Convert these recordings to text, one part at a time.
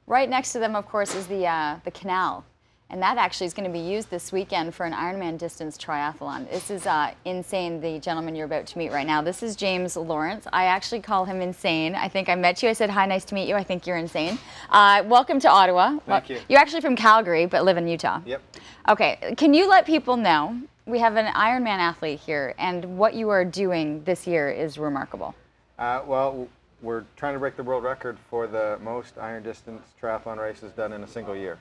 Right next to them, of course, is the canal. And that actually is going to be used this weekend for an Ironman Distance Triathlon. This is insane, the gentleman you're about to meet right now. This is James Lawrence. I actually call him insane. I think I met you. I said, hi, nice to meet you. I think you're insane. Welcome to Ottawa. Thank you. You're actually from Calgary, but live in Utah. Yep. Okay, can you let people know, we have an Ironman athlete here, and what you are doing this year is remarkable. Well, we're trying to break the world record for the most Iron Distance Triathlon races done in a single year.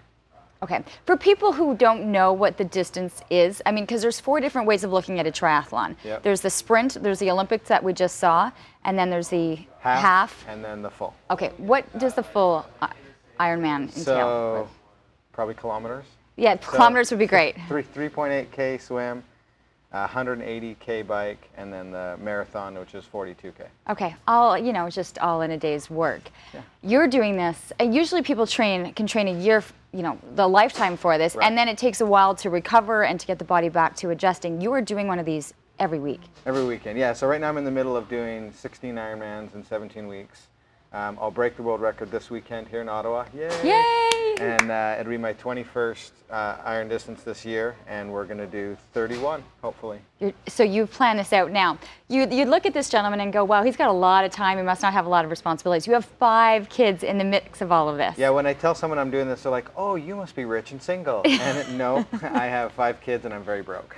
Okay, for people who don't know what the distance is, I mean, because there's 4 different ways of looking at a triathlon. Yep. There's the sprint, there's the Olympics that we just saw, and then there's the half. And then the full. Okay, what does the full Ironman entail? So, probably kilometers. Yeah, kilometers would be great. 3.8K swim, 180K bike, and then the marathon, which is 42K. Okay, all, you know, just all in a day's work. Yeah. You're doing this, and usually people can train a year, you know, the lifetime for this, Right. and then it takes a while to recover and to get the body back to adjusting. You are doing one of these every week. Every weekend, yeah. So right now I'm in the middle of doing 16 Ironmans in 17 weeks. I'll break the world record this weekend here in Ottawa. Yay! Yay! And it'll be my 21st Iron Distance this year, and we're going to do 31, hopefully. So you've planned this out now. You look at this gentleman and go, wow, he's got a lot of time. He must not have a lot of responsibilities. You have 5 kids in the mix of all of this. Yeah, when I tell someone I'm doing this, they're like, oh, you must be rich and single. And no, I have 5 kids and I'm very broke.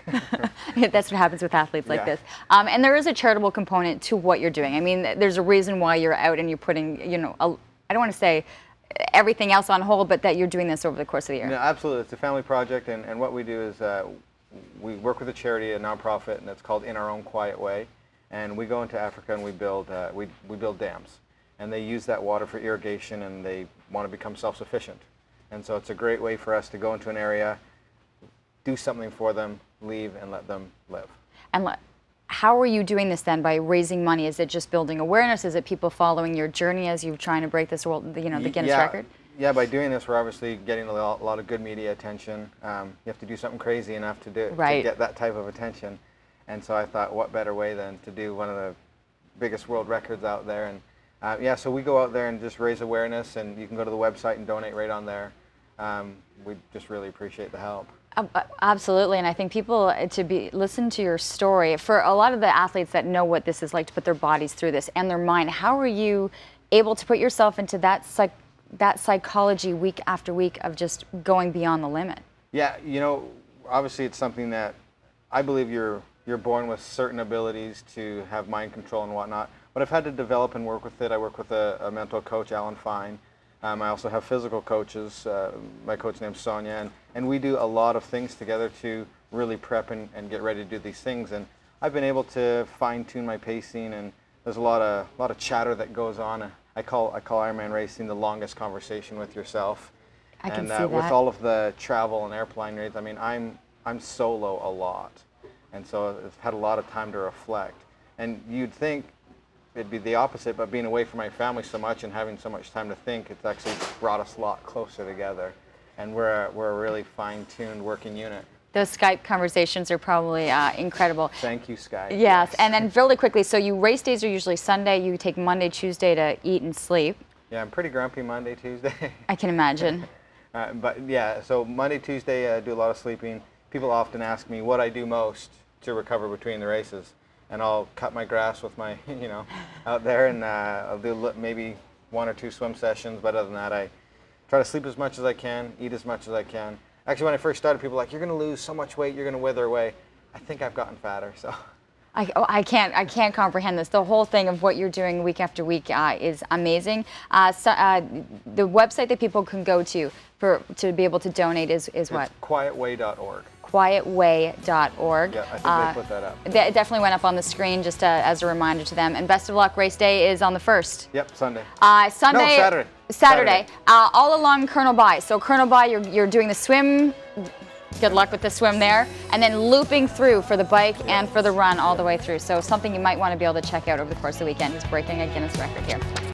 That's what happens with athletes like this. And there is a charitable component to what you're doing. I mean, there's a reason why you're out and you're putting, you know, I don't want to say everything else on hold, but that you're doing this over the course of the year. No, absolutely. It's a family project, and what we do is we work with a charity, a nonprofit, and it's called In Our Own Quiet Way. And we go into Africa and we build dams. And they use that water for irrigation, and they want to become self-sufficient. And so it's a great way for us to go into an area, do something for them, leave, and let them live. And how are you doing this then? By raising money? Is it just building awareness? Is it people following your journey as you're trying to break this world, you know, the Guinness record? Yeah, by doing this, we're obviously getting a lot of good media attention. You have to do something crazy enough to get that type of attention. And so I thought, what better way than to do one of the biggest world records out there? And yeah, so we go out there and just raise awareness, and you can go to the website and donate right on there. We just really appreciate the help. Absolutely, and I think people listen to your story. For a lot of the athletes that know what this is like to put their bodies through this and their mind, how are you able to put yourself into that psychology week after week of just going beyond the limit? Yeah, you know, obviously it's something that I believe you're born with certain abilities to have mind control and whatnot, but I've had to develop and work with it. I work with a mental coach, Alan Fine. I also have physical coaches. My coach name's Sonia, and we do a lot of things together to really prep and get ready to do these things. And I've been able to fine-tune my pacing, and there's a lot of chatter that goes on. I call Ironman racing the longest conversation with yourself. I can see that. With all of the travel and airplane rates, I mean, I'm solo a lot, and so I've had a lot of time to reflect. And you'd think it'd be the opposite, but being away from my family so much and having so much time to think, it's actually brought us a lot closer together. And we're a really fine-tuned working unit. Those Skype conversations are probably incredible. Thank you, Skype. Yes, and then really quickly, so you race days are usually Sunday. You take Monday, Tuesday to eat and sleep. Yeah, I'm pretty grumpy Monday, Tuesday. I can imagine. But yeah, so Monday, Tuesday, I do a lot of sleeping. People often ask me what I do most to recover between the races. And I'll cut my grass with my, you know, out there, and I'll do maybe 1 or 2 swim sessions. But other than that, I try to sleep as much as I can, eat as much as I can. Actually, when I first started, people were like, "You're going to lose so much weight, you're going to wither away." I think I've gotten fatter, so. I can't comprehend this. The whole thing of what you're doing week after week is amazing. The website that people can go to be able to donate is what? Quietway.org. Quietway.org. Yeah, I think they put that up. It definitely went up on the screen just as a reminder to them. And best of luck. Race day is on the 1st. Yep, Sunday. No, Saturday. Saturday. All along Colonel By. So Colonel By, you're doing the swim. Good luck with the swim there. And then looping through for the bike and for the run all the way through. So something you might want to be able to check out over the course of the weekend. He's breaking a Guinness record here.